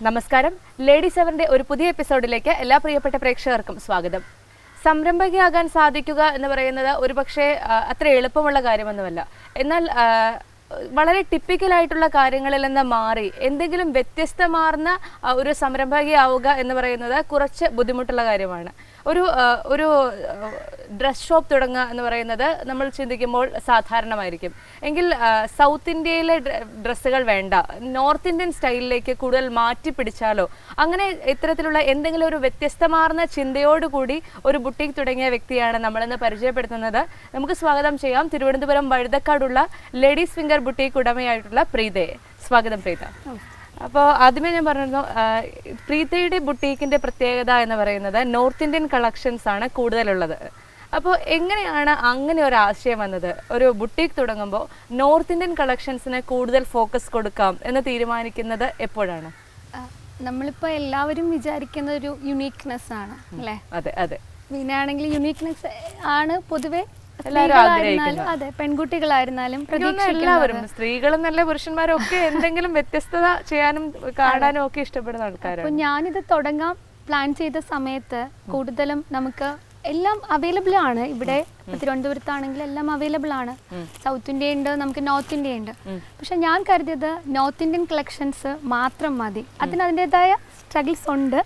നമസ്കാരം. ലേഡീസ് അവറിന്റെ ഒരു പുതിയ എപ്പിസോഡിലേക്ക് എല്ലാ പ്രിയപ്പെട്ട പ്രേക്ഷകർക്കും സ്വാഗതം. സംരംഭകയാകാൻ സാധിക്കുക എന്ന് പറയുന്നത് ഒരുപക്ഷെ അത്ര എളുപ്പമുള്ള കാര്യമൊന്നുമല്ല. എന്നാൽ വളരെ ടിപ്പിക്കലായിട്ടുള്ള കാര്യങ്ങളിൽ നിന്ന് മാറി എന്തെങ്കിലും വ്യത്യസ്തമാർന്ന ഒരു സംരംഭകയാവുക എന്ന് പറയുന്നത് കുറച്ച് ബുദ്ധിമുട്ടുള്ള കാര്യമാണ്. ഒരു ഡ്രസ് ഷോപ്പ് തുടങ്ങുക എന്ന് പറയുന്നത് നമ്മൾ ചിന്തിക്കുമ്പോൾ സാധാരണമായിരിക്കും. എങ്കിൽ സൗത്ത് ഇന്ത്യയിലെ ഡ്രസ്സുകൾ വേണ്ട, നോർത്ത് ഇന്ത്യൻ സ്റ്റൈലിലേക്ക് കൂടുതൽ മാറ്റി പിടിച്ചാലോ, അങ്ങനെ ഇത്തരത്തിലുള്ള എന്തെങ്കിലും ഒരു വ്യത്യസ്തമാർന്ന ചിന്തയോടുകൂടി ഒരു ബുട്ടീക്ക് തുടങ്ങിയ വ്യക്തിയാണ് നമ്മളിന്ന് പരിചയപ്പെടുത്തുന്നത്. നമുക്ക് സ്വാഗതം ചെയ്യാം തിരുവനന്തപുരം വഴുതക്കാടുള്ള ലേഡീസ് ഫിംഗർ ബുട്ടീക്ക് ഉടമയായിട്ടുള്ള പ്രീതയെ. സ്വാഗതം പ്രീത. അപ്പോൾ ആദ്യമേ ഞാൻ പറഞ്ഞിരുന്നു, പ്രീതയുടെ ബുട്ടീക്കിന്റെ പ്രത്യേകത എന്ന് പറയുന്നത് നോർത്ത് ഇന്ത്യൻ കളക്ഷൻസ് ആണ് കൂടുതലുള്ളത്. അപ്പോൾ എങ്ങനെയാണ് അങ്ങനെ ഒരു ആശയം വന്നത്? ഒരു ബുട്ടീക്ക് തുടങ്ങുമ്പോൾ നോർത്ത് ഇന്ത്യൻ കളക്ഷൻസിന് കൂടുതൽ ഫോക്കസ് കൊടുക്കാം എന്ന് തീരുമാനിക്കുന്നത് എപ്പോഴാണ്? നമ്മളിപ്പോൾ എല്ലാവരും വിചാരിക്കുന്ന ഒരു യുണീക്നെസ് ആണ് അല്ലേ? അതെ അതെ. പിന്നെയാണെങ്കിൽ യുണീക്നെസ് ആണ് പൊതുവെ അതെ, പെൺകുട്ടികളായിരുന്നാലും എല്ലാവരും, സ്ത്രീകളും നല്ല പുരുഷന്മാരും ഒക്കെ എന്തെങ്കിലും വ്യത്യസ്തത ചെയ്യാനും കാണാനും ഒക്കെ ഇഷ്ടപ്പെടുന്ന ആൾക്കാരാണ്. അപ്പോൾ ഞാനിത് തുടങ്ങാൻ പ്ലാൻ ചെയ്ത സമയത്ത് കൂടുതലും നമുക്ക് എല്ലാം അവൈലബിൾ ആണ്. ഇവിടെ തിരുവനന്തപുരത്താണെങ്കിൽ എല്ലാം അവൈലബിൾ ആണ്. സൗത്ത് ഇന്ത്യ ഉണ്ട്, നമുക്ക് നോർത്ത് ഇന്ത്യ ഉണ്ട്. പക്ഷെ ഞാൻ കരുതിയത് നോർത്ത് ഇന്ത്യൻ കളക്ഷൻസ് മാത്രം മതി. അതിൻ്റെതായ സ്ട്രഗിൾസ് ഉണ്ട്.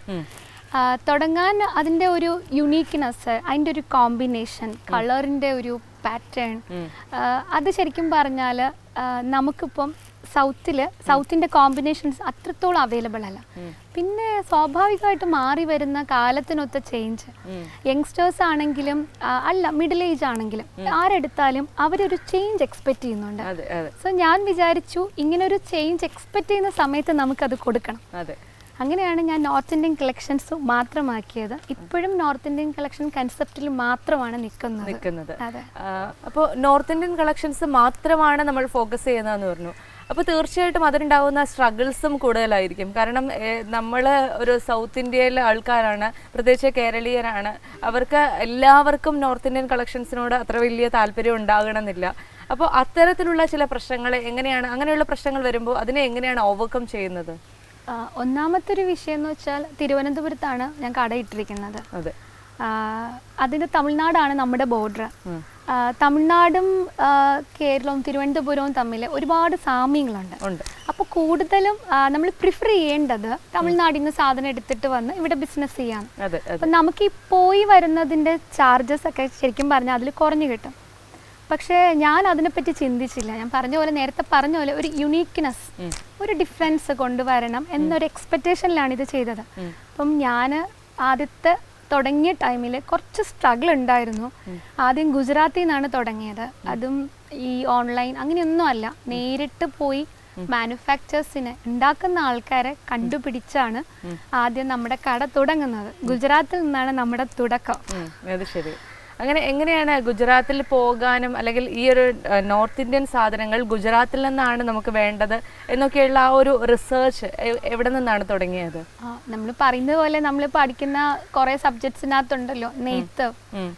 തുടങ്ങാൻ അതിൻ്റെ ഒരു യുണീക്ക്നെസ്, അതിൻ്റെ ഒരു കോമ്പിനേഷൻ, കളറിൻ്റെ ഒരു പാറ്റേൺ, അത് ശരിക്കും പറഞ്ഞാൽ നമുക്കിപ്പം സൗത്തിൻ്റെ കോമ്പിനേഷൻസ് അത്രത്തോളം അവൈലബിൾ അല്ല. പിന്നെ സ്വാഭാവികമായിട്ട് മാറി വരുന്ന കാലത്തിനൊത്ത ചേഞ്ച്, യങ്സ്റ്റേഴ്സ് ആണെങ്കിലും അല്ല മിഡിൽ ഏജ് ആണെങ്കിലും ആരെടുത്താലും അവരൊരു ചേഞ്ച് എക്സ്പെക്റ്റ് ചെയ്യുന്നുണ്ട്. സോ ഞാൻ വിചാരിച്ചു ഇങ്ങനെ ഒരു ചേഞ്ച് എക്സ്പെക്റ്റ് ചെയ്യുന്ന സമയത്ത് നമുക്കത് കൊടുക്കണം. അങ്ങനെയാണ് ഞാൻ നോർത്ത് ഇന്ത്യൻ കളക്ഷൻസ് മാത്രമാക്കിയത്. ഇപ്പോഴും നോർത്ത് ഇന്ത്യൻ കളക്ഷൻ കൺസെപ്റ്റിൽ മാത്രമാണ് നിൽക്കുന്നത്. അപ്പോൾ നോർത്ത് ഇന്ത്യൻ കളക്ഷൻസ് മാത്രമാണ് നമ്മൾ ഫോക്കസ് ചെയ്യുന്നതെന്ന് പറഞ്ഞു. അപ്പോൾ തീർച്ചയായിട്ടും അതിനുണ്ടാകുന്ന സ്ട്രഗിൾസും കൂടുതലായിരിക്കും. കാരണം നമ്മൾ ഒരു സൗത്ത് ഇന്ത്യയിലെ ആൾക്കാരാണ്, പ്രത്യേകിച്ച് കേരളീയരാണ്. അവർക്ക് എല്ലാവർക്കും നോർത്ത് ഇന്ത്യൻ കളക്ഷൻസിനോട് അത്ര വലിയ താല്പര്യം ഉണ്ടാകണമെന്നില്ല. അപ്പോൾ അത്തരത്തിലുള്ള ചില പ്രശ്നങ്ങൾ എങ്ങനെയാണ്, അങ്ങനെയുള്ള പ്രശ്നങ്ങൾ വരുമ്പോൾ അതിനെ എങ്ങനെയാണ് ഓവർകം ചെയ്യുന്നത്? ഒന്നാമത്തെ ഒരു വിഷയം എന്ന് വെച്ചാൽ തിരുവനന്തപുരത്താണ് ഞാൻ കടയിട്ടിരിക്കുന്നത്. അതിന് തമിഴ്നാടാണ് നമ്മുടെ ബോർഡർ. തമിഴ്നാടും കേരളവും തിരുവനന്തപുരവും തമ്മിൽ ഒരുപാട് സാമ്യങ്ങളുണ്ട്. അപ്പോൾ കൂടുതലും നമ്മൾ പ്രിഫർ ചെയ്യേണ്ടത് തമിഴ്നാടിൽ നിന്ന് സാധനം എടുത്തിട്ട് വന്ന് ഇവിടെ ബിസിനസ് ചെയ്യാം. അപ്പം നമുക്ക് ഈ പോയി വരുന്നതിൻ്റെ ചാർജസ് ഒക്കെ ശരിക്കും പറഞ്ഞാൽ അതിൽ കുറഞ്ഞു കിട്ടും. പക്ഷേ ഞാൻ അതിനെപ്പറ്റി ചിന്തിച്ചില്ല. ഞാൻ നേരത്തെ പറഞ്ഞ പോലെ ഒരു യുണീക്ക്നെസ്, ഒരു ഡിഫറൻസ് കൊണ്ടുവരണം എന്നൊരു എക്സ്പെക്റ്റേഷനിലാണ് ഇത് ചെയ്തത്. അപ്പം ഞാൻ ആദ്യത്തെ തുടങ്ങിയ ടൈമിൽ കുറച്ച് സ്ട്രഗിൾ ഉണ്ടായിരുന്നു. ആദ്യം ഗുജറാത്തിൽ നിന്നാണ് തുടങ്ങിയത്. അതും ഈ ഓൺലൈൻ അങ്ങനെയൊന്നും അല്ല, നേരിട്ട് പോയി മാനുഫാക്ചേഴ്സിനെ ഉണ്ടാക്കുന്ന ആൾക്കാരെ കണ്ടുപിടിച്ചാണ് ആദ്യം നമ്മുടെ കട തുടങ്ങുന്നത്. ഗുജറാത്തിൽ നിന്നാണ് നമ്മുടെ തുടക്കം. അങ്ങനെ എങ്ങനെയാണ് ഗുജറാത്തിൽ പോകാനും, അല്ലെങ്കിൽ ഈ ഒരു നോർത്ത് ഇന്ത്യൻ സാധനങ്ങൾ ഗുജറാത്തിൽ നിന്നാണ് നമുക്ക് വേണ്ടത് എന്നൊക്കെയുള്ള ആ ഒരു റിസർച്ച് എവിടെ നിന്നാണ് തുടങ്ങിയത്? നമ്മൾ പറയുന്നത് പോലെ നമ്മൾ പഠിക്കുന്ന കുറെ സബ്ജക്ട്സിനകത്തുണ്ടല്ലോ നെയ്ത്ത്,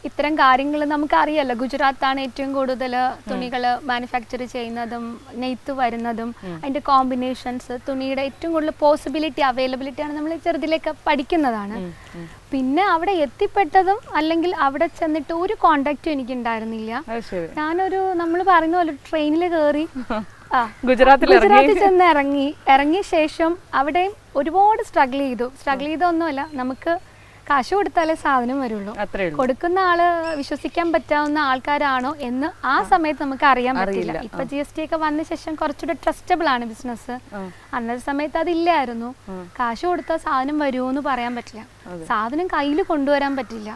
ഇത്തരം കാര്യങ്ങൾ നമുക്ക് അറിയാലോ. ഗുജറാത്താണ് ഏറ്റവും കൂടുതൽ തുണികൾ മാനുഫാക്ചർ ചെയ്യുന്നതും നെയ്ത്ത് വരുന്നതും, അതിന്റെ കോമ്പിനേഷൻസ്, തുണിയുടെ ഏറ്റവും കൂടുതൽ പോസിബിലിറ്റി അവൈലബിലിറ്റിയാണ് നമ്മൾ ചെറുതിലേക്ക് പഠിക്കുന്നതാണ്. പിന്നെ അവിടെ എത്തിപ്പെട്ടതും അല്ലെങ്കിൽ അവിടെ ചെന്നിട്ട് ഒരു കോണ്ടാക്റ്റും എനിക്ക് ഉണ്ടായിരുന്നില്ല. നമ്മൾ പറയുന്ന പോലെ ട്രെയിനിൽ കയറി ഗുജറാത്തിൽ ചെന്ന് ഇറങ്ങിയ ശേഷം അവിടെയും ഒരുപാട് സ്ട്രഗിൾ ചെയ്തൊന്നുമല്ല, നമുക്ക് കാശ് കൊടുത്താലേ സാധനം വരുള്ളൂ. കൊടുക്കുന്ന ആള് വിശ്വസിക്കാൻ പറ്റാവുന്ന ആൾക്കാരാണോ എന്ന് ആ സമയത്ത് നമുക്ക് അറിയാൻ പറ്റില്ല. ഇപ്പൊ GST ഒക്കെ വന്ന ശേഷം കുറച്ചുകൂടെ ട്രസ്റ്റബിൾ ആണ് ബിസിനസ്. അന്നത്തെ സമയത്ത് അതില്ലായിരുന്നു. കാശ് കൊടുത്താൽ സാധനം വരുമോ എന്ന് പറയാൻ പറ്റില്ല, സാധനം കയ്യിൽ കൊണ്ടുവരാൻ പറ്റില്ല.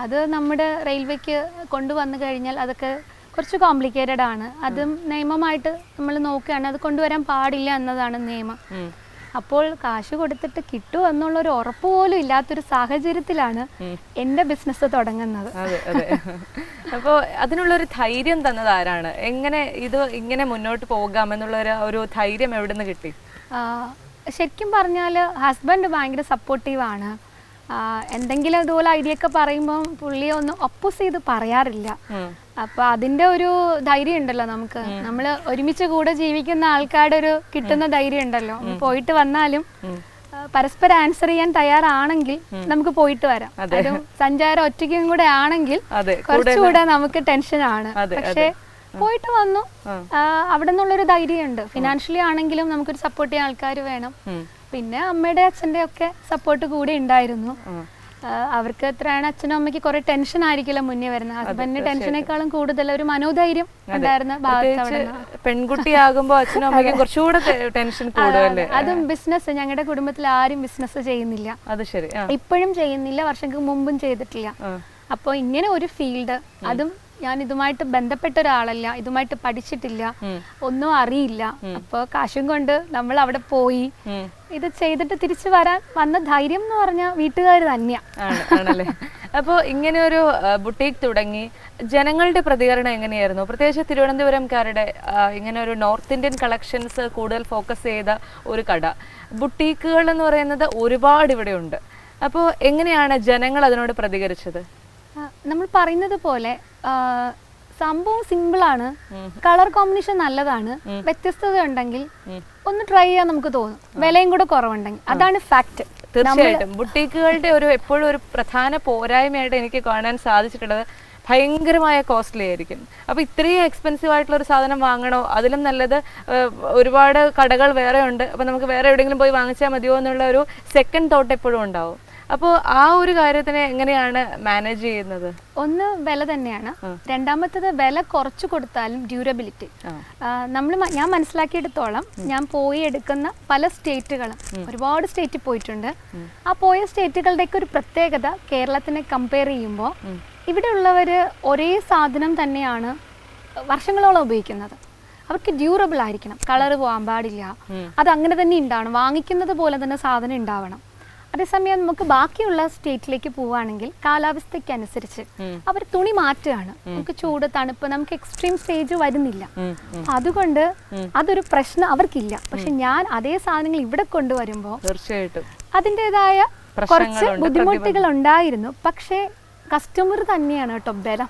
അത് നമ്മുടെ റെയിൽവേക്ക് കൊണ്ടുവന്നു കഴിഞ്ഞാൽ അതൊക്കെ കുറച്ച് കോംപ്ലിക്കേറ്റഡ് ആണ്. അതും നിയമമായിട്ട് നമ്മൾ നോക്കുകയാണ്, അത് കൊണ്ടുവരാൻ പാടില്ല എന്നതാണ് നിയമം. അപ്പോൾ കാശ് കൊടുത്തിട്ട് കിട്ടുമോ എന്നുള്ളൊരു ഉറപ്പ് പോലും ഇല്ലാത്തൊരു സാഹചര്യത്തിലാണ് എൻ്റെ ബിസിനസ് തുടങ്ങുന്നത്. അപ്പോൾ അതിനുള്ളൊരു ധൈര്യം തന്നത് ആരാണ്? ഇങ്ങനെ മുന്നോട്ട് പോകാമെന്നുള്ള ഒരു ധൈര്യം എവിടെ നിന്ന് കിട്ടി? ശരിക്കും പറഞ്ഞാൽ ഹസ്ബൻഡ് ഭയങ്കര സപ്പോർട്ടീവാണ്. എന്തെങ്കിലും ഇതുപോലെ ഐഡിയ ഒക്കെ പറയുമ്പോൾ പുള്ളിയെ ഒന്ന് ഒപ്പോസ് ചെയ്ത് പറയാറില്ല. അപ്പൊ അതിന്റെ ഒരു ധൈര്യം ഉണ്ടല്ലോ നമുക്ക്, നമ്മൾ ഒരുമിച്ച് കൂടെ ജീവിക്കുന്ന ആൾക്കാരുടെ ഒരു കിട്ടുന്ന ധൈര്യം ഉണ്ടല്ലോ. പോയിട്ട് വന്നാലും പരസ്പരം ആൻസർ ചെയ്യാൻ തയ്യാറാണെങ്കിൽ നമുക്ക് പോയിട്ട് വരാം. അതും സഞ്ചാരം ഒറ്റയ്ക്കും കൂടെ ആണെങ്കിൽ കുറച്ചുകൂടെ നമുക്ക് ടെൻഷനാണ്. പക്ഷെ പോയിട്ട് വന്നു, അവിടെ നിന്നുള്ളൊരു ധൈര്യമുണ്ട്. ഫിനാൻഷ്യലി ആണെങ്കിലും നമുക്കൊരു സപ്പോർട്ട് ചെയ്യാൻ ആൾക്കാർ വേണം. പിന്നെ അമ്മയുടെ അച്ഛൻ്റെ ഒക്കെ സപ്പോർട്ട് കൂടെ ഉണ്ടായിരുന്നു. അവർക്ക് എത്രയാണ് അച്ഛനും അമ്മയ്ക്ക് കുറെ ടെൻഷൻ ആയിരിക്കില്ല മുന്നേ വരുന്നത്. ഹസ്ബൻഡിന് ടെൻഷനേക്കാളും കൂടുതൽ ഒരു മനോധൈര്യം ഉണ്ടായിരുന്ന ഭാഗത്ത്. പെൺകുട്ടിയാകുമ്പോ അച്ഛനും അമ്മയ്ക്കും കുറച്ചുകൂടെ ടെൻഷൻ കൂടുതലല്ലേ. അതും ബിസിനസ്, ഞങ്ങളുടെ കുടുംബത്തിൽ ആരും ബിസിനസ് ചെയ്യുന്നില്ല. അത് ശരി. ഇപ്പോഴും ചെയ്യുന്നില്ല, വർഷങ്ങൾക്ക് മുമ്പും ചെയ്തിട്ടില്ല. അപ്പൊ ഇങ്ങനെ ഒരു ഫീൽഡ്, അതും ഞാൻ ഇതുമായിട്ട് ബന്ധപ്പെട്ട ഒരാളല്ല, ഇതുമായിട്ട് പഠിച്ചിട്ടില്ല, ഒന്നും അറിയില്ല. അപ്പൊ കാശും കൊണ്ട് നമ്മൾ അവിടെ പോയി ഇത് ചെയ്തിട്ട് തിരിച്ചു വന്ന ധൈര്യം എന്ന് പറഞ്ഞാൽ വീട്ടുകാർ തന്നെയാണല്ലേ. അപ്പോൾ ഇങ്ങനെ ഒരു ബുട്ടീക്ക് തുടങ്ങി ജനങ്ങളുടെ പ്രതികരണം എങ്ങനെയായിരുന്നു? പ്രത്യേകിച്ച് തിരുവനന്തപുരംകാരുടെ ഇങ്ങനെ ഒരു നോർത്ത് ഇന്ത്യൻ കളക്ഷൻസ് കൂടുതൽ ഫോക്കസ് ചെയ്ത ഒരു കട, ബുട്ടീക്കുകൾ എന്ന് പറയുന്നത് ഒരുപാട് ഇവിടെ ഉണ്ട്. അപ്പോൾ എങ്ങനെയാണ് ജനങ്ങൾ അതിനോട് പ്രതികരിച്ചത്? നമ്മൾ പറയുന്നത് പോലെ സംഭവം സിമ്പിളാണ്, കളർ കോമ്പിനേഷൻ നല്ലതാണ്, വ്യത്യസ്തത ഉണ്ടെങ്കിൽ ഒന്ന് ട്രൈ ചെയ്യാൻ നമുക്ക് തോന്നും, വിലയും കൂടെ കുറവുണ്ടെങ്കിൽ. അതാണ് ഫാക്ട്. തീർച്ചയായിട്ടും ബുട്ടീക്കുകളുടെ എപ്പോഴും ഒരു പ്രധാന പോരായ്മയായിട്ട് എനിക്ക് കാണാൻ സാധിച്ചിട്ടുള്ളത് ഭയങ്കരമായ കോസ്റ്റ്ലി ആയിരിക്കും. അപ്പോൾ ഇത്രയും എക്സ്പെൻസീവ് ആയിട്ടുള്ള ഒരു സാധനം വാങ്ങണോ? അതിലും നല്ലത് ഒരുപാട് കടകൾ വേറെ ഉണ്ട്, അപ്പോൾ നമുക്ക് വേറെ എവിടെയെങ്കിലും പോയി വാങ്ങിച്ചാൽ മതിയോ എന്നുള്ള ഒരു സെക്കൻഡ് തോട്ട് എപ്പോഴും ഉണ്ടാവും. അപ്പോൾ ആ ഒരു കാര്യത്തിനെ എങ്ങനെയാണ് മാനേജ് ചെയ്യുന്നത്? ഒന്ന് വില തന്നെയാണ്, രണ്ടാമത്തത് വില കുറച്ച് കൊടുത്താലും ഡ്യൂറബിലിറ്റി. ഞാൻ മനസ്സിലാക്കിയെടുത്തോളം ഞാൻ പോയി എടുക്കുന്ന പല സ്റ്റേറ്റുകളും, ഒരുപാട് സ്റ്റേറ്റിൽ പോയിട്ടുണ്ട്. ആ പോയ സ്റ്റേറ്റുകളുടെയൊക്കെ ഒരു പ്രത്യേകത കേരളത്തിനെ കമ്പയർ ചെയ്യുമ്പോൾ ഇവിടെ ഉള്ളവര് ഒരേ സാധനം തന്നെയാണ് വർഷങ്ങളോളം ഉപയോഗിക്കുന്നത്. അവർക്ക് ഡ്യൂറബിൾ ആയിരിക്കണം, കളറ് പോകാൻ പാടില്ല, അത് അങ്ങനെ തന്നെ ഉണ്ടാവണം, വാങ്ങിക്കുന്നത് പോലെ തന്നെ സാധനം ഉണ്ടാവണം. അതേസമയം നമുക്ക് ബാക്കിയുള്ള സ്റ്റേറ്റിലേക്ക് പോവുകയാണെങ്കിൽ കാലാവസ്ഥയ്ക്ക് അനുസരിച്ച് അവർ തുണി മാറ്റുകയാണ്. നമുക്ക് ചൂട്, തണുപ്പ്, നമുക്ക് എക്സ്ട്രീം സ്റ്റേജ് വരുന്നില്ല. അതുകൊണ്ട് അതൊരു പ്രശ്നം അവർക്കില്ല. പക്ഷെ ഞാൻ അതേ സാധനങ്ങൾ ഇവിടെ കൊണ്ടുവരുമ്പോൾ തീർച്ചയായിട്ടും അതിൻ്റെതായ കുറച്ച് ബുദ്ധിമുട്ടുകൾ ഉണ്ടായിരുന്നു. പക്ഷേ കസ്റ്റമർ തന്നെയാണ് കേട്ടോ ബലം.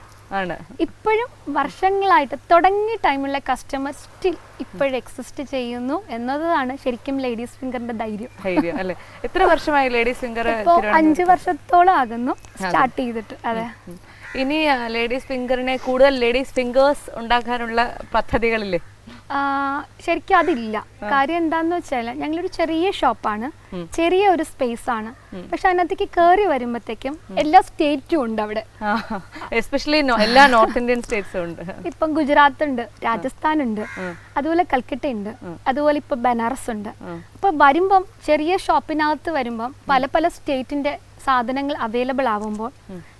ഇപ്പോഴും വർഷങ്ങളായിട്ട് തുടങ്ങിയ ടൈമുള്ള കസ്റ്റമർ സ്റ്റിൽ ഇപ്പോഴും എക്സിസ്റ്റ് ചെയ്യുന്നു എന്നതാണ് ശരിക്കും ലേഡീസ് ഫിംഗറിന്റെ ധൈര്യം അല്ലേ? എത്ര വർഷമായി ലേഡീസ് ഫിംഗർ? ഇപ്പോൾ 5 വർഷത്തോളം ആകുന്നു സ്റ്റാർട്ട് ചെയ്തിട്ട്. അതെ. ഇനി ലേഡീസ് ഫിംഗറിനെ കൂടുതൽ ലേഡീസ് ഫിംഗേഴ്സ് ഉണ്ടാക്കാനുള്ള പദ്ധതികളില്ലേ? ശരിക്കും അതില്ല. കാര്യം എന്താന്ന് വെച്ചാൽ ഞങ്ങളൊരു ചെറിയ ഷോപ്പാണ്, ചെറിയ ഒരു സ്പേസ് ആണ്. പക്ഷെ അതിനകത്തേക്ക് കയറി വരുമ്പോഴത്തേക്കും എല്ലാ സ്റ്റേറ്റും ഉണ്ട് അവിടെ. എസ്പെഷ്യലി എല്ലാ നോർത്ത് ഇന്ത്യൻ സ്റ്റേറ്റ്സും ഉണ്ട്. ഇപ്പം ഗുജറാത്ത് ഉണ്ട്, രാജസ്ഥാൻ ഉണ്ട്, അതുപോലെ കൽക്കട്ട ഉണ്ട്, അതുപോലെ ഇപ്പൊ ബനാറസ് ഉണ്ട്. അപ്പൊ വരുമ്പം ചെറിയ ഷോപ്പിനകത്ത് വരുമ്പം പല പല സ്റ്റേറ്റിന്റെ സാധനങ്ങൾ അവൈലബിൾ ആവുമ്പോൾ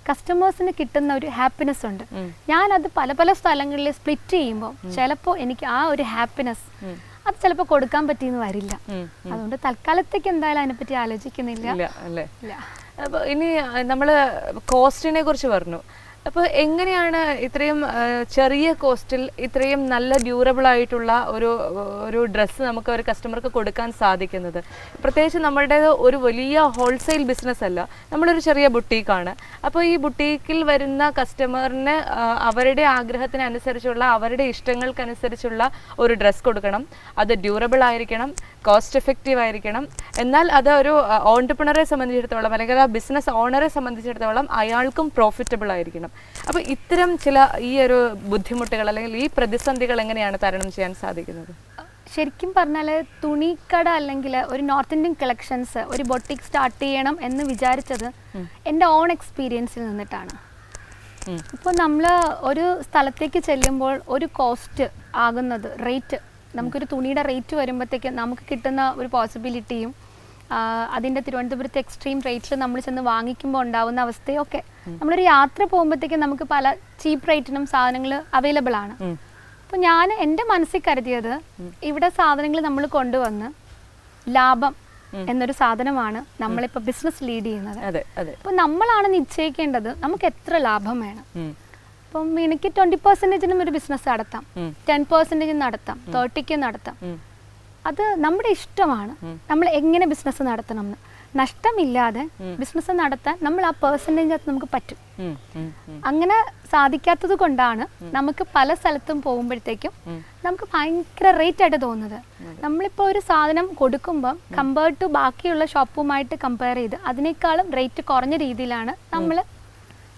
കസ്റ്റമേഴ്സിന് കിട്ടുന്ന ഒരു ഹാപ്പിനെസ് ഉണ്ട്. ഞാനത് പല പല സ്ഥലങ്ങളിൽ സ്പ്ലിറ്റ് ചെയ്യുമ്പോൾ ചിലപ്പോൾ എനിക്ക് ആ ഒരു ഹാപ്പിനെസ് അത് ചിലപ്പോൾ കൊടുക്കാൻ പറ്റിയെന്ന് വരില്ല. അതുകൊണ്ട് തൽക്കാലത്തേക്ക് എന്തായാലും അതിനെപ്പറ്റി ആലോചിക്കുന്നില്ല. അപ്പോൾ ഇനി നമ്മൾ കോസ്റ്റിനെ കുറിച്ച് പറഞ്ഞു. അപ്പോൾ എങ്ങനെയാണ് ഇത്രയും ചെറിയ കോസ്റ്റിൽ ഇത്രയും നല്ല ഡ്യൂറബിൾ ആയിട്ടുള്ള ഒരു ഡ്രസ്സ് നമുക്ക് ഒരു കസ്റ്റമർക്ക് കൊടുക്കാൻ സാധിക്കുന്നത്? പ്രത്യേകിച്ച് നമ്മളുടേത് ഒരു വലിയ ഹോൾസെയിൽ ബിസിനസ് അല്ല, നമ്മളൊരു ചെറിയ ബുട്ടീക്കാണ്. അപ്പോൾ ഈ ബുട്ടീക്കിൽ വരുന്ന കസ്റ്റമറിന് അവരുടെ ആഗ്രഹത്തിനനുസരിച്ചുള്ള, അവരുടെ ഇഷ്ടങ്ങൾക്കനുസരിച്ചുള്ള ഒരു ഡ്രസ്സ് കൊടുക്കണം. അത് ഡ്യൂറബിൾ ആയിരിക്കണം, കോസ്റ്റ് എഫക്റ്റീവ് ആയിരിക്കണം. എന്നാൽ അത് ഒരു ഓൺടർപ്രണറെ സംബന്ധിച്ചിടത്തോളം അല്ലെങ്കിൽ ആ ബിസിനസ് ഓണറെ സംബന്ധിച്ചിടത്തോളം അയാൾക്കും പ്രോഫിറ്റബിൾ ആയിരിക്കണം. അപ്പോൾ ഇത്തരം ചില ഈ ഒരു ബുദ്ധിമുട്ടുകൾ അല്ലെങ്കിൽ ഈ പ്രതിസന്ധികൾ എങ്ങനെയാണ് തരണം ചെയ്യാൻ സാധിക്കുന്നത്? ശരിക്കും പറഞ്ഞാൽ തുണിക്കട അല്ലെങ്കിൽ ഒരു നോർത്ത് ഇന്ത്യൻ കളക്ഷൻസ് ഒരു ബൊട്ടിക് സ്റ്റാർട്ട് ചെയ്യണം എന്ന് വിചാരിച്ചത് എൻ്റെ ഓൺ എക്സ്പീരിയൻസിൽ നിന്നിട്ടാണ്. ഇപ്പോൾ നമ്മൾ ഒരു സ്ഥലത്തേക്ക് ചെല്ലുമ്പോൾ ഒരു കോസ്റ്റ് ആകുന്നത് റേറ്റ്, നമുക്കൊരു തുണിയുടെ റേറ്റ് വരുമ്പോഴത്തേക്ക് നമുക്ക് കിട്ടുന്ന ഒരു പോസിബിലിറ്റിയും അതിൻ്റെ തിരുവനന്തപുരത്ത് എക്സ്ട്രീം റേറ്റിൽ നമ്മൾ ചെന്ന് വാങ്ങിക്കുമ്പോൾ ഉണ്ടാവുന്ന അവസ്ഥയൊക്കെ, നമ്മളൊരു യാത്ര പോകുമ്പോഴത്തേക്കും നമുക്ക് പല ചീപ്പ് റേറ്റിനും സാധനങ്ങൾ അവൈലബിൾ ആണ്. അപ്പോൾ ഞാൻ എൻ്റെ മനസ്സിൽ കരുതിയത് ഇവിടെ സാധനങ്ങൾ നമ്മൾ കൊണ്ടുവന്ന് ലാഭം എന്നൊരു സാധനമാണ് നമ്മളിപ്പോൾ ബിസിനസ് ലീഡ് ചെയ്യുന്നത്. അപ്പോൾ നമ്മളാണ് നിശ്ചയിക്കേണ്ടത് നമുക്ക് എത്ര ലാഭം വേണം. അപ്പം എനിക്ക് 20% ഒരു ബിസിനസ് നടത്താം, 10% നടത്താം, 30% നടത്താം. അത് നമ്മുടെ ഇഷ്ടമാണ് നമ്മൾ എങ്ങനെ ബിസിനസ് നടത്തണം എന്ന്. നഷ്ടമില്ലാതെ ബിസിനസ് നടത്താൻ നമ്മൾ ആ പെർസെൻറ്റേജ് നമുക്ക് പറ്റും. അങ്ങനെ സാധിക്കാത്തത് കൊണ്ടാണ് നമുക്ക് പല സ്ഥലത്തും പോകുമ്പോഴത്തേക്കും നമുക്ക് ഭയങ്കര റേറ്റ് ആയിട്ട് തോന്നുന്നത്. നമ്മളിപ്പോൾ ഒരു സാധനം കൊടുക്കുമ്പം കമ്പയർഡ് ടു ബാക്കിയുള്ള ഷോപ്പുമായിട്ട് കമ്പയർ ചെയ്ത് അതിനേക്കാളും റേറ്റ് കുറഞ്ഞ രീതിയിലാണ് നമ്മൾ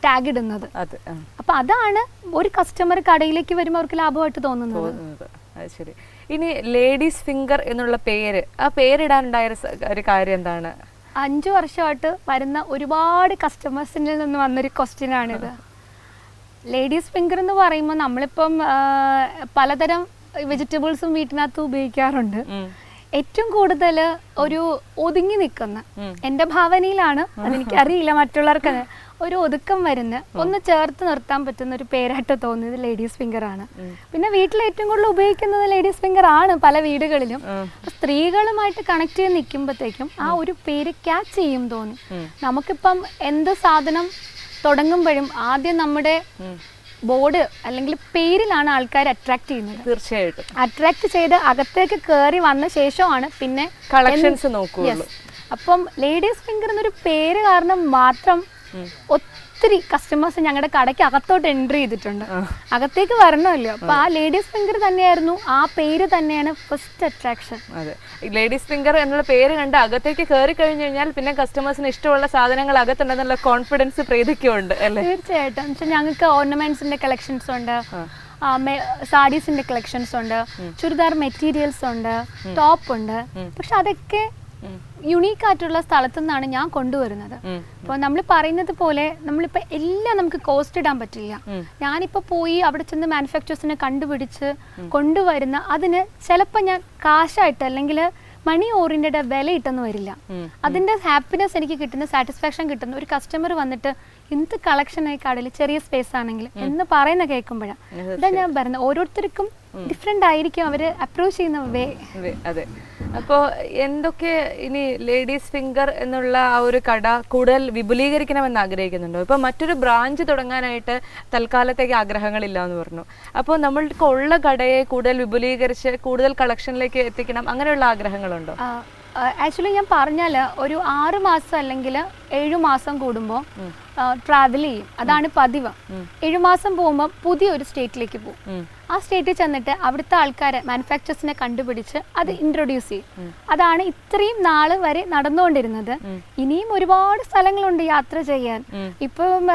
ടാഗ് ഇടുന്നത്. അപ്പൊ അതാണ് ഒരു കസ്റ്റമർ കടയിലേക്ക് വരുമ്പോൾ അവർക്ക് ലാഭമായിട്ട് തോന്നുന്നത്. ശരി. ഇനി ലേഡീസ് ഫിംഗർ എന്നുള്ള പേര്, ആ പേരിടാനുണ്ടായ ഒരു കാര്യം എന്താണ്? 5 വർഷമായിട്ട് വരുന്ന ഒരുപാട് കസ്റ്റമേഴ്സിൻ്റെ നിന്ന് വന്നൊരു ക്വസ്റ്റ്യൻ ആണിത്. ലേഡീസ് ഫിംഗർ എന്ന് പറയുമ്പോൾ നമ്മളിപ്പം പലതരം വെജിറ്റബിൾസും വീട്ടിനകത്ത് ഉപയോഗിക്കാറുണ്ട്. ഏറ്റവും കൂടുതൽ ഒരു ഒതുങ്ങി നിൽക്കുന്ന, എൻ്റെ ഭാവനയിലാണ്, അതെനിക്കറിയില്ല മറ്റുള്ളവർക്ക്, ഒരു ഒതുക്കം വരുന്ന, ഒന്ന് ചേർത്ത് നിർത്താൻ പറ്റുന്ന ഒരു പേരായിട്ട് തോന്നിയത് ലേഡീസ് ഫിംഗർ ആണ്. പിന്നെ വീട്ടിൽ ഏറ്റവും കൂടുതൽ ഉപയോഗിക്കുന്നത് ലേഡീസ് ഫിംഗർ ആണ് പല വീടുകളിലും. സ്ത്രീകളുമായിട്ട് കണക്ട് ചെയ്ത് നിൽക്കുമ്പോഴത്തേക്കും ആ ഒരു പേര് ക്യാച്ച് ചെയ്യും തോന്നി. നമുക്കിപ്പം എന്ത് സാധനം തുടങ്ങുമ്പോഴും ആദ്യം നമ്മുടെ ബോർഡ് അല്ലെങ്കിൽ പേരിലാണ് ആൾക്കാർ അട്രാക്ട് ചെയ്യുന്നത്. തീർച്ചയായിട്ടും അട്രാക്ട് ചെയ്ത് അകത്തേക്ക് കയറി വന്ന ശേഷമാണ് പിന്നെ കളക്ഷൻസ് നോക്കുകയുള്ളൂ. അപ്പം ലേഡീസ് ഫിംഗർ എന്നൊരു പേര് കാരണം മാത്രം ഒത്തിരി കസ്റ്റമേഴ്സ് ഞങ്ങളുടെ കടയ്ക്ക് അകത്തോട്ട് എൻട്രി ചെയ്തിട്ടുണ്ട്. അകത്തേക്ക് വരണമല്ലോ. അപ്പൊ ആ ലേഡീസ് ഫിംഗർ തന്നെയായിരുന്നു, ആ പേര് തന്നെയാണ് ഫസ്റ്റ് അട്രാക്ഷൻ. അതെ, ലേഡീസ് ഫിംഗർ എന്നുള്ള പേര് കണ്ട് അകത്തേക്ക് കയറി കഴിഞ്ഞു കഴിഞ്ഞാൽ പിന്നെ കസ്റ്റമേഴ്സിന് ഇഷ്ടമുള്ള സാധനങ്ങൾ അകത്തുണ്ടെന്നുള്ള കോൺഫിഡൻസ് പ്രീതിക്കുണ്ട് അല്ലേ? തീർച്ചയായിട്ടും. ഞങ്ങൾക്ക് ഓർണമെന്റ്സിന്റെ കളക്ഷൻസ് ഉണ്ട്, സാരീസിന്റെ കളക്ഷൻസ് ഉണ്ട്, ചുരിദാർ മെറ്റീരിയൽസ് ഉണ്ട്, ടോപ്പ് ഉണ്ട്. പക്ഷെ അതൊക്കെ യുണീക്ക് ആയിട്ടുള്ള സ്ഥലത്തു നിന്നാണ് ഞാൻ കൊണ്ടുവരുന്നത്. അപ്പോൾ നമ്മൾ പറയുന്നത് പോലെ നമ്മളിപ്പോൾ എല്ലാം നമുക്ക് കോസ്റ്റ് ഇടാൻ പറ്റില്ല. ഞാനിപ്പോൾ പോയി അവിടെ ചെന്ന് മാനുഫാക്ചേഴ്സിനെ കണ്ടുപിടിച്ച് കൊണ്ടുവരുന്ന അതിന് ചിലപ്പോൾ ഞാൻ കാശായിട്ട് അല്ലെങ്കിൽ മണി ഓറിയന്റഡ് വില ഇട്ടെന്ന് വരില്ല. അതിൻ്റെ ഹാപ്പിനെസ് എനിക്ക് കിട്ടുന്ന, സാറ്റിസ്ഫാക്ഷൻ കിട്ടുന്ന ഒരു കസ്റ്റമർ വന്നിട്ട് എന്ത് കളക്ഷൻ ആയി കടയിൽ ചെറിയ സ്പേസ് ആണെങ്കിൽ എന്ന് പറയുന്ന കേൾക്കുമ്പോഴാണ്. ഇതാ ഞാൻ പറയുന്നത്, ഓരോരുത്തർക്കും ഡിഫറെൻ്റ് ആയിരിക്കും അവർ അപ്രോച്ച് ചെയ്യുന്ന വേ. അതെ. അപ്പോൾ എന്തൊക്കെ ഇനി ലേഡീസ് ഫിംഗർ എന്നുള്ള ആ ഒരു കട കൂടുതൽ വിപുലീകരിക്കണമെന്ന് ആഗ്രഹിക്കുന്നുണ്ടോ? ഇപ്പോൾ മറ്റൊരു ബ്രാഞ്ച് തുടങ്ങാനായിട്ട് തൽക്കാലത്തേക്ക് ആഗ്രഹങ്ങളില്ല എന്ന് പറഞ്ഞു. അപ്പോൾ നമ്മൾക്ക് ഉള്ള കടയെ കൂടുതൽ വിപുലീകരിച്ച് കൂടുതൽ കളക്ഷനിലേക്ക് എത്തിക്കണം, അങ്ങനെയുള്ള ആഗ്രഹങ്ങളുണ്ടോ? ആക്ച്വലി ഞാൻ പറഞ്ഞാൽ ഒരു 6 മാസം അല്ലെങ്കിൽ 7 മാസം കൂടുമ്പോൾ ട്രാവൽ ചെയ്യും. അതാണ് പതിവ്. 7 മാസം പോകുമ്പോൾ പുതിയൊരു സ്റ്റേറ്റിലേക്ക് പോകും. ആ സ്റ്റേറ്റിൽ ചെന്നിട്ട് അവിടുത്തെ ആൾക്കാരെ, മാനുഫാക്ചേഴ്സിനെ കണ്ടുപിടിച്ച് അത് ഇൻട്രൊഡ്യൂസ് ചെയ്യും. അതാണ് ഇത്രയും നാള് വരെ നടന്നുകൊണ്ടിരുന്നത്. ഇനിയും ഒരുപാട് സ്ഥലങ്ങളുണ്ട് യാത്ര ചെയ്യാൻ. ഇപ്പം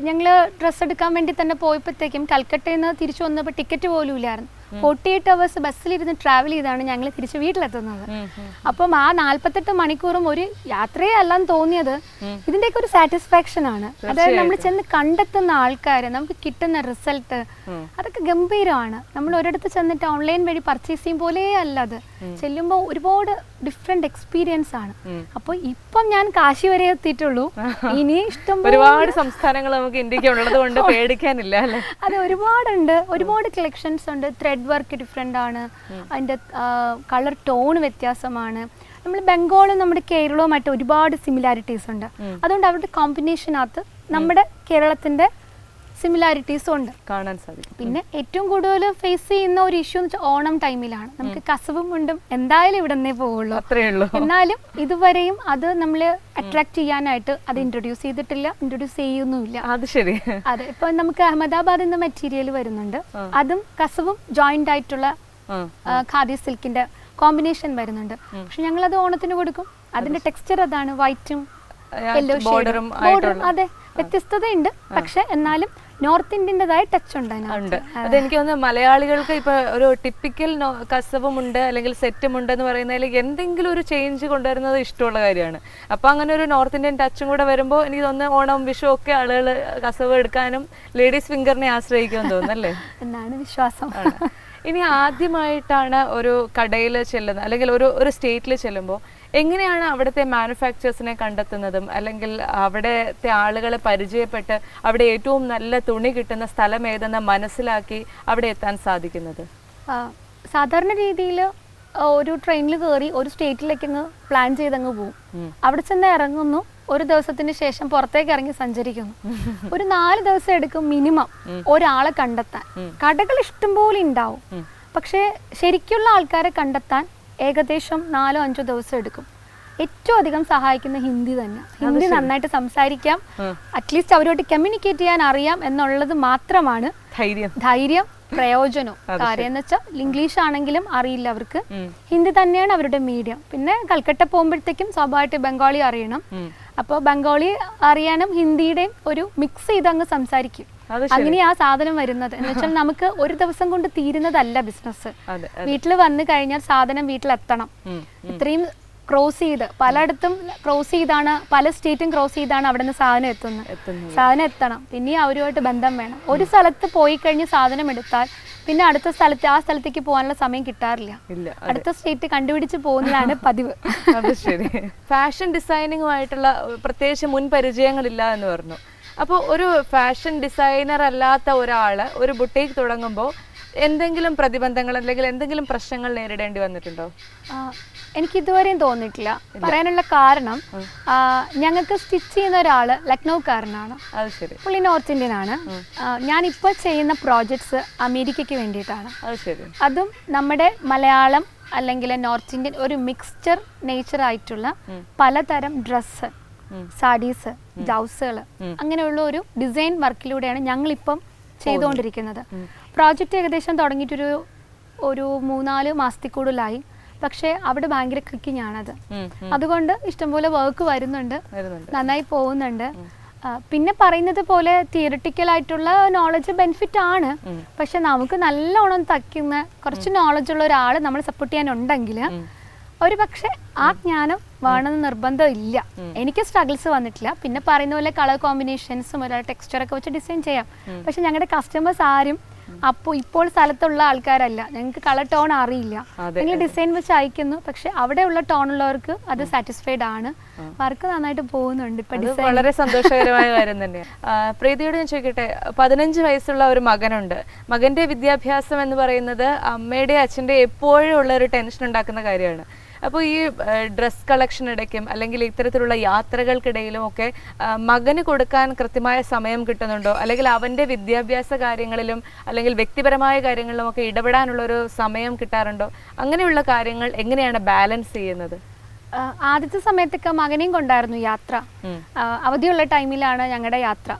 ഞങ്ങള് ഡ്രസ്സ് എടുക്കാൻ വേണ്ടി തന്നെ പോയപ്പോഴത്തേക്കും കൽക്കട്ടയിൽ നിന്ന് തിരിച്ചു വന്നപ്പോൾ ടിക്കറ്റ് പോലും ഇല്ലായിരുന്നു. 48 hours ബസ്സിലിരുന്ന് ട്രാവൽ ചെയ്താണ് ഞങ്ങൾ തിരിച്ച് വീട്ടിലെത്തുന്നത്. അപ്പം ആ 48 മണിക്കൂറും ഒരു യാത്രയെ അല്ലാന്ന് തോന്നിയത് ഇതിന്റെയൊക്കെ ഒരു സാറ്റിസ്ഫാക്ഷൻ ആണ്. അതായത് നമ്മൾ ചെന്ന് കണ്ടെത്തുന്ന ആൾക്കാര്, നമുക്ക് കിട്ടുന്ന റിസൾട്ട്, അതൊക്കെ ഗംഭീരമാണ്. നമ്മൾ ഒരിടത്ത് ചെന്നിട്ട് ഓൺലൈൻ വഴി പർച്ചേസ് ചെയ്യും പോലെ അല്ല, അത് ചെല്ലുമ്പോൾ ഒരുപാട് ഡിഫറെന്റ് എക്സ്പീരിയൻസ് ആണ്. അപ്പൊ ഇപ്പം ഞാൻ കാശി വരെ എത്തിയിട്ടുള്ളൂ. ഇനി ഇഷ്ടം ഒരുപാട് സംസ്ഥാനങ്ങൾ നമുക്ക് ഇന്ത്യക്ക് ഉള്ളത് കൊണ്ട് പേടിക്കാനില്ല അല്ലേ? അതെ, ഒരുപാടുണ്ട്. ഒരുപാട് കളക്ഷൻസ് ഉണ്ട്. ത്രെഡ് വർക്ക് ഡിഫറെന്റ് ആണ്, അതിന്റെ കളർ ടോൺ വ്യത്യാസമാണ്. നമ്മൾ ബംഗാളും നമ്മുടെ കേരളവുമായിട്ട് ഒരുപാട് സിമിലാരിറ്റീസ് ഉണ്ട്. അതുകൊണ്ട് അവരുടെ കോമ്പിനേഷനകത്ത് നമ്മുടെ കേരളത്തിന്റെ സിമിലാരിറ്റീസും ഉണ്ട്, കാണാൻ സാധിക്കും. പിന്നെ ഏറ്റവും കൂടുതൽ ഫേസ് ചെയ്യുന്ന ഒരു ഇഷ്യൂ എന്ന് വെച്ചാൽ ഓണം ടൈമിലാണ്. നമുക്ക് കസവും മുണ്ടും എന്തായാലും ഇവിടെ നിന്നേ പോവുള്ളൂ. എന്നാലും ഇതുവരെയും അത് നമ്മൾ അട്രാക്ട് ചെയ്യാനായിട്ട് അത് ഇൻട്രൊഡ്യൂസ് ചെയ്തിട്ടില്ല, ഇൻട്രൊഡ്യൂസ് ചെയ്യുന്നുമില്ല. അത് ശരി. അതെ, ഇപ്പൊ നമുക്ക് അഹമ്മദാബാദിൽ നിന്ന് മെറ്റീരിയൽ വരുന്നുണ്ട്. അതും കസവും ജോയിന്റ് ആയിട്ടുള്ള ഖാദി സിൽക്കിന്റെ കോമ്പിനേഷൻ വരുന്നുണ്ട്. പക്ഷെ ഞങ്ങൾ അത് ഓണത്തിന് കൊടുക്കും. അതിന്റെ ടെക്സ്ചർ അതാണ്, വൈറ്റും യെല്ലോ ഷെയ്ഡും. അതെ, വ്യത്യസ്തതയുണ്ട്. പക്ഷെ എന്നാലും നോർത്ത് ഇന്ത്യൻ്റെതായ ടച്ച് ഉണ്ട്. അതെനിക്ക് തോന്നുന്നു മലയാളികൾക്ക് ഇപ്പൊ ഒരു ടിപ്പിക്കൽ കസവുമുണ്ട് അല്ലെങ്കിൽ സെറ്റുമുണ്ട് എന്ന് പറയുന്നതിൽ എന്തെങ്കിലും ഒരു ചേഞ്ച് കൊണ്ടുവരുന്നത് ഇഷ്ടമുള്ള കാര്യമാണ്. അപ്പൊ അങ്ങനെ ഒരു നോർത്ത് ഇന്ത്യൻ ടച്ചും കൂടെ വരുമ്പോൾ എനിക്ക് തോന്നുന്നു ഓണം വിഷു ഒക്കെ ആളുകൾ കസവ് എടുക്കാനും ലേഡീസ് ഫിംഗറിനെ ആശ്രയിക്കുമെന്ന് തോന്നുന്നല്ലേ എന്നാണ് വിശ്വാസം. ഇനി ആദ്യമായിട്ടാണ് ഒരു കടയിൽ ചെല്ലുന്നത് അല്ലെങ്കിൽ ഒരു സ്റ്റേറ്റിൽ ചെല്ലുമ്പോൾ എങ്ങനെയാണ് അവിടുത്തെ മാനുഫാക്ചേഴ്സിനെ കണ്ടെത്തുന്നതും അല്ലെങ്കിൽ അവിടുത്തെ ആളുകളെ പരിചയപ്പെട്ട് അവിടെ ഏറ്റവും നല്ല തുണി കിട്ടുന്ന സ്ഥലം ഏതെന്ന് മനസ്സിലാക്കി അവിടെ എത്താൻ സാധിക്കുന്നത്? സാധാരണ രീതിയിൽ ഒരു ട്രെയിനിൽ കയറി ഒരു സ്റ്റേറ്റിലേക്ക് അങ്ങ് പ്ലാൻ ചെയ്തങ്ങ് പോകും. അവിടെ ചെന്ന് ഇറങ്ങുന്നു, ഒരു ദിവസത്തിന് ശേഷം പുറത്തേക്ക് ഇറങ്ങി സഞ്ചരിക്കുന്നു. ഒരു 4 ദിവസം എടുക്കും മിനിമം ഒരാളെ കണ്ടെത്താൻ. കടകൾ ഇഷ്ടംപോലെ ഉണ്ടാവും, പക്ഷെ ശരിക്കുള്ള ആൾക്കാരെ കണ്ടെത്താൻ ഏകദേശം 4-5 ദിവസം എടുക്കും. ഏറ്റവും അധികം സഹായിക്കുന്ന ഹിന്ദി തന്നെ. ഹിന്ദി നന്നായിട്ട് സംസാരിക്കാം, അറ്റ്ലീസ്റ്റ് അവരോട് കമ്മ്യൂണിക്കേറ്റ് ചെയ്യാൻ അറിയാം എന്നുള്ളത് മാത്രമാണ് ധൈര്യം പ്രയോജനം. കാര്യം എന്ന് വെച്ചാൽ ഇംഗ്ലീഷ് ആണെങ്കിലും അറിയില്ല അവർക്ക്, ഹിന്ദി തന്നെയാണ് അവരുടെ മീഡിയം. പിന്നെ കൽക്കട്ട പോകുമ്പോഴത്തേക്കും സ്വാഭാവികമായിട്ട് ബംഗാളി അറിയണം. അപ്പോൾ ബംഗാളി അറിയാനും ഹിന്ദിയുടെയും ഒരു മിക്സ് ചെയ്ത് അങ്ങ് സംസാരിക്കും. അങ്ങനെയാ ആ സാധനം വരുന്നത്. എന്ന് വെച്ചാൽ നമുക്ക് ഒരു ദിവസം കൊണ്ട് തീരുന്നതല്ല ബിസിനസ്. വീട്ടിൽ വന്നു കഴിഞ്ഞാൽ സാധനം വീട്ടിലെത്തണം. ഇത്രയും ക്രോസ് ചെയ്ത് പലയിടത്തും ക്രോസ് ചെയ്താണ്, പല സ്റ്റേറ്റും ക്രോസ് ചെയ്താണ് അവിടെ നിന്ന് സാധനം സാധനം എത്തണം. പിന്നെ അവരുമായിട്ട് ബന്ധം വേണം. ഒരു സ്ഥലത്ത് പോയി കഴിഞ്ഞ് സാധനം എടുത്താൽ പിന്നെ അടുത്ത സ്ഥലത്ത് ആ സ്ഥലത്തേക്ക് പോകാനുള്ള സമയം കിട്ടാറില്ല. അടുത്ത സ്റ്റേറ്റ് കണ്ടുപിടിച്ച് പോകുന്നതാണ് പതിവ്. അത് ശരി. ഫാഷൻ ഡിസൈനിങ്ങുമായിട്ടുള്ള പ്രത്യേകിച്ച് മുൻ പരിചയങ്ങളില്ല എന്ന് പറഞ്ഞു. അപ്പോൾ ഒരു ഫാഷൻ ഡിസൈനർ അല്ലാത്ത ഒരാൾ ഒരു ബുട്ടീക്ക് തുടങ്ങുമ്പോൾ എന്തെങ്കിലും പ്രതിബന്ധങ്ങൾ അല്ലെങ്കിൽ എന്തെങ്കിലും പ്രശ്നങ്ങൾ നേരിടേണ്ടി വന്നിട്ടുണ്ടോ? എനിക്ക് ഇതുവരെയും തോന്നിയിട്ടില്ല. പറയാനുള്ള കാരണം ഞങ്ങൾക്ക് സ്റ്റിച്ച് ചെയ്യുന്ന ഒരാള് ലക്നൌക്കാരനാണ്. പുള്ളി നോർത്ത് ഇന്ത്യൻ ആണ്. ഞാനിപ്പോൾ ചെയ്യുന്ന പ്രോജക്ട്സ് അമേരിക്കയ്ക്ക് വേണ്ടിയിട്ടാണ്. അതും നമ്മുടെ മലയാളം അല്ലെങ്കിൽ നോർത്ത് ഇന്ത്യൻ ഒരു മിക്സ്ചർ നേച്ചർ ആയിട്ടുള്ള പലതരം ഡ്രസ്സ്, സാരീസ്, ബ്ലൗസുകൾ അങ്ങനെയുള്ള ഒരു ഡിസൈൻ വർക്കിലൂടെയാണ് ഞങ്ങളിപ്പം ചെയ്തുകൊണ്ടിരിക്കുന്നത്. പ്രോജക്റ്റ് ഏകദേശം തുടങ്ങിയിട്ടൊരു 3-4 മാസത്തിൽ കൂടുതലായി. പക്ഷേ അവിടെ ഭയങ്കര ക്ലിക്കിംഗ് ആണത്. അതുകൊണ്ട് ഇഷ്ടംപോലെ വർക്ക് വരുന്നുണ്ട്, നന്നായി പോകുന്നുണ്ട്. പിന്നെ പറയുന്നത് പോലെ തിയറിറ്റിക്കൽ ആയിട്ടുള്ള നോളജ് ബെനിഫിറ്റ് ആണ്. പക്ഷെ നമുക്ക് നല്ലോണം തയ്ക്കുന്ന കുറച്ച് നോളജ് ഉള്ള ഒരാൾ നമ്മൾ സപ്പോർട്ട് ചെയ്യാനുണ്ടെങ്കിൽ ഒരു പക്ഷെ ആ ജ്ഞാനം വേണമെന്ന് നിർബന്ധം ഇല്ല. എനിക്ക് സ്ട്രഗിൾസ് വന്നിട്ടില്ല. പിന്നെ പറയുന്ന പോലെ കളർ കോമ്പിനേഷൻസും ടെക്സ്ചറൊക്കെ വെച്ച് ഡിസൈൻ ചെയ്യാം. പക്ഷെ ഞങ്ങളുടെ കസ്റ്റമേഴ്സ് ആരും ഇപ്പോൾ സ്ഥലത്തുള്ള ആൾക്കാരല്ല. ഞങ്ങൾക്ക് കളർ ടോൺ അറിയില്ല. നിങ്ങൾ ഡിസൈൻ വെച്ച് അയക്കുന്നു, പക്ഷെ അവിടെയുള്ള ടോണുള്ളവർക്ക് അത് സാറ്റിസ്ഫൈഡ് ആണ്. വർക്ക് നന്നായിട്ട് പോകുന്നുണ്ട്. ഇപ്പൊ വളരെ സന്തോഷകരമായ കാര്യം തന്നെയാണ്. പ്രീതിയോട് ഞാൻ ചോദിക്കട്ടെ, 15 വയസ്സുള്ള ഒരു മകനുണ്ട്. മകന്റെ വിദ്യാഭ്യാസം എന്ന് പറയുന്നത് അമ്മയുടെ അച്ഛൻ്റെ എപ്പോഴും ഉള്ള ഒരു ടെൻഷൻ ഉണ്ടാക്കുന്ന കാര്യമാണ്. അപ്പോൾ ഈ ഡ്രസ് കളക്ഷൻ ഇടയ്ക്കും അല്ലെങ്കിൽ ഇത്തരത്തിലുള്ള യാത്രകൾക്കിടയിലും ഒക്കെ മകന് കൊടുക്കാൻ കൃത്യമായ സമയം കിട്ടുന്നുണ്ടോ? അല്ലെങ്കിൽ അവൻ്റെ വിദ്യാഭ്യാസ കാര്യങ്ങളിലും അല്ലെങ്കിൽ വ്യക്തിപരമായ കാര്യങ്ങളിലും ഒക്കെ ഇടപെടാനുള്ളൊരു സമയം കിട്ടാറുണ്ടോ? അങ്ങനെയുള്ള കാര്യങ്ങൾ എങ്ങനെയാണ് ബാലൻസ് ചെയ്യുന്നത്? ആദ്യത്തെ സമയത്തൊക്കെ മകനെയും കൊണ്ടായിരുന്നു യാത്ര. അവധിയുള്ള ടൈമിലാണ് ഞങ്ങളുടെ യാത്ര.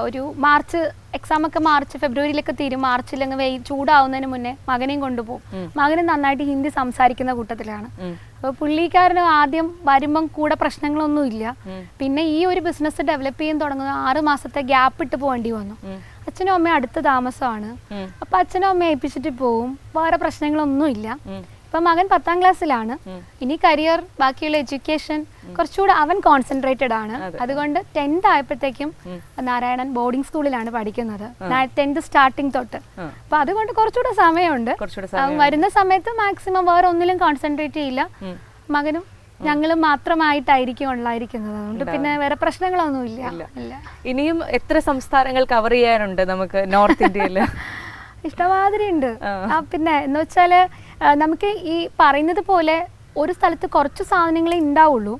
ഒരു മാർച്ച് എക്സാം ഒക്കെ ഫെബ്രുവരിയിലൊക്കെ തീരും. മാർച്ചിലങ്ങ് ചൂടാവുന്നതിന് മുന്നേ മകനെയും കൊണ്ടുപോകും. മകന് നന്നായിട്ട് ഹിന്ദി സംസാരിക്കുന്ന കൂട്ടത്തിലാണ്. അപ്പോൾ പുള്ളിക്കാരന് ആദ്യം വരുമ്പം കൂടെ പ്രശ്നങ്ങളൊന്നും ഇല്ല. പിന്നെ ഈ ഒരു ബിസിനസ് ഡെവലപ്പ് ചെയ്യാൻ തുടങ്ങുന്ന 6 മാസത്തെ ഗ്യാപ്പ് ഇട്ട് പോകേണ്ടി വന്നു. അച്ഛനും അമ്മയും അടുത്ത താമസമാണ്. അപ്പൊ അച്ഛനും അമ്മയെ ഏൽപ്പിച്ചിട്ട് പോവും. വേറെ പ്രശ്നങ്ങളൊന്നും ഇല്ല. ഇപ്പൊ മകൻ 10ാം ക്ലാസ്സിലാണ്. ഇനി കരിയർ, ബാക്കിയുള്ള എഡ്യൂക്കേഷൻ കുറച്ചുകൂടെ അവൻ കോൺസെൻട്രേറ്റഡ് ആണ്. അതുകൊണ്ട് 10th ആയപ്പോഴത്തേക്കും നാരായണൻ ബോർഡിംഗ് സ്കൂളിലാണ് പഠിക്കുന്നത്. 10th സ്റ്റാർട്ടിങ് തൊട്ട്. അപ്പൊ അതുകൊണ്ട് കുറച്ചുകൂടെ സമയമുണ്ട്. അവൻ വരുന്ന സമയത്ത് മാക്സിമം വേറെ ഒന്നിലും കോൺസെൻട്രേറ്റ് ചെയ്യില്ല. മകനും ഞങ്ങളും മാത്രമായിട്ടായിരിക്കും ഉള്ളായിരിക്കുന്നത്. അതുകൊണ്ട് പിന്നെ വേറെ പ്രശ്നങ്ങളൊന്നും ഇല്ല. ഇനിയും എത്ര സംസ്ഥാനങ്ങൾ കവർ ചെയ്യാനുണ്ട് നമുക്ക് നോർത്ത് ഇന്ത്യയിൽ? ഇഷ്ടമാതിരി ഉണ്ട്. പിന്നെ എന്ന് വെച്ചാല് നമുക്ക് ഈ പറയുന്നത് പോലെ ഒരു സ്ഥലത്ത് കുറച്ച് സാധനങ്ങളെ ഉണ്ടാവുള്ളൂ,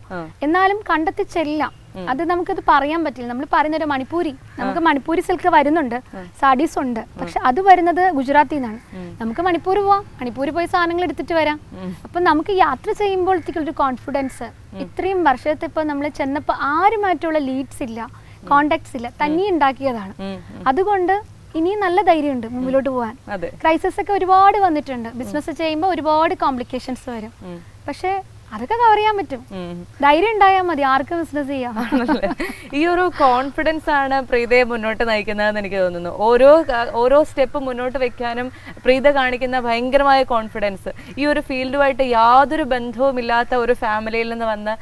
എന്നാലും കണ്ടെത്തി ചെല്ലാം. അത് നമുക്കത് പറയാൻ പറ്റില്ല. നമ്മൾ പറയുന്ന ഒരു മണിപ്പൂരി, നമുക്ക് മണിപ്പൂരി സിൽക്ക് വരുന്നുണ്ട്, സാരീസ് ഉണ്ട്. പക്ഷെ അത് വരുന്നത് ഗുജറാത്തിൽ നിന്നാണ്. നമുക്ക് മണിപ്പൂർ പോവാം, മണിപ്പൂരിൽ പോയി സാധനങ്ങൾ എടുത്തിട്ട് വരാം. അപ്പൊ നമുക്ക് യാത്ര ചെയ്യുമ്പോഴത്തേക്കുള്ളൊരു കോൺഫിഡൻസ്, ഇത്രയും വർഷത്തെ ഇപ്പൊ നമ്മൾ ചെന്നപ്പോൾ ആരുമായിട്ടുള്ള ലീഡ്സ് ഇല്ല, കോണ്ടാക്ട്സ് ഇല്ല, തനിയെ ഉണ്ടാക്കിയതാണ്. അതുകൊണ്ട് ഇനിയും നല്ല ധൈര്യമുണ്ട് മുമ്പിലോട്ട് പോകാൻ. ക്രൈസിസ് ഒക്കെ ഒരുപാട് വന്നിട്ടുണ്ട്. ബിസിനസ് ചെയ്യുമ്പോൾ ഒരുപാട് കോംപ്ലിക്കേഷൻസ് വരും. പക്ഷെ അതൊക്കെ കവർ ചെയ്യാൻ പറ്റും. ധൈര്യം ഉണ്ടായാൽ മതി, ആർക്കും ബിസിനസ് ചെയ്യാം. ഈ ഒരു കോൺഫിഡൻസ് ആണ് പ്രീതയെ മുന്നോട്ട് നയിക്കുന്നതെന്ന് എനിക്ക് തോന്നുന്നു. ഓരോ സ്റ്റെപ്പ് മുന്നോട്ട് വെക്കാനും പ്രീത കാണിക്കുന്ന ഭയങ്കരമായ കോൺഫിഡൻസ്. ഈ ഒരു ഫീൽഡുമായിട്ട് യാതൊരു ബന്ധവുമില്ലാത്ത ഒരു ഫാമിലിയിൽ നിന്ന് വന്ന്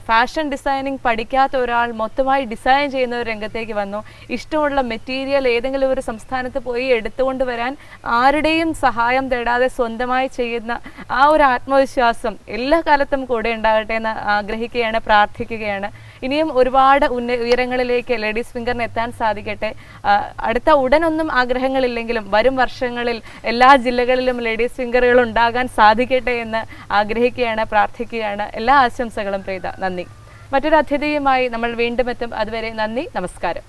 ഫാഷൻ ഡിസൈനിങ് പഠിക്കാത്ത ഒരാൾ മൊത്തമായി ഡിസൈൻ ചെയ്യുന്ന ഒരു രംഗത്തേക്ക് വന്നു. ഇഷ്ടമുള്ള മെറ്റീരിയൽ ഏതെങ്കിലും ഒരു സംസ്ഥാനത്ത് പോയി എടുത്തുകൊണ്ട് വരാൻ ആരുടെയും സഹായം തേടാതെ സ്വന്തമായി ചെയ്യുന്ന ആ ഒരു ആത്മവിശ്വാസം എല്ലാ കാലത്തും കൂടെ ഉണ്ടാകട്ടെ എന്ന് ആഗ്രഹിക്കുകയാണ്, പ്രാർത്ഥിക്കുകയാണ്. ഇനിയും ഒരുപാട് ഉയരങ്ങളിലേക്ക് ലേഡീസ് ഫിംഗറിന് എത്താൻ സാധിക്കട്ടെ. അടുത്ത ഉടനൊന്നും ആഗ്രഹങ്ങളില്ലെങ്കിലും വരും വർഷങ്ങളിൽ എല്ലാ ജില്ലകളിലും ലേഡീസ് ഫിംഗറുകൾ ഉണ്ടാകാൻ സാധിക്കട്ടെ എന്ന് ആഗ്രഹിക്കുകയാണ്, പ്രാർത്ഥിക്കുകയാണ്. എല്ലാ ആശംസകളും പ്രീത. നന്ദി. മറ്റൊരു അതിഥിയുമായി നമ്മൾ വീണ്ടും എത്തും. അതുവരെ നന്ദി, നമസ്കാരം.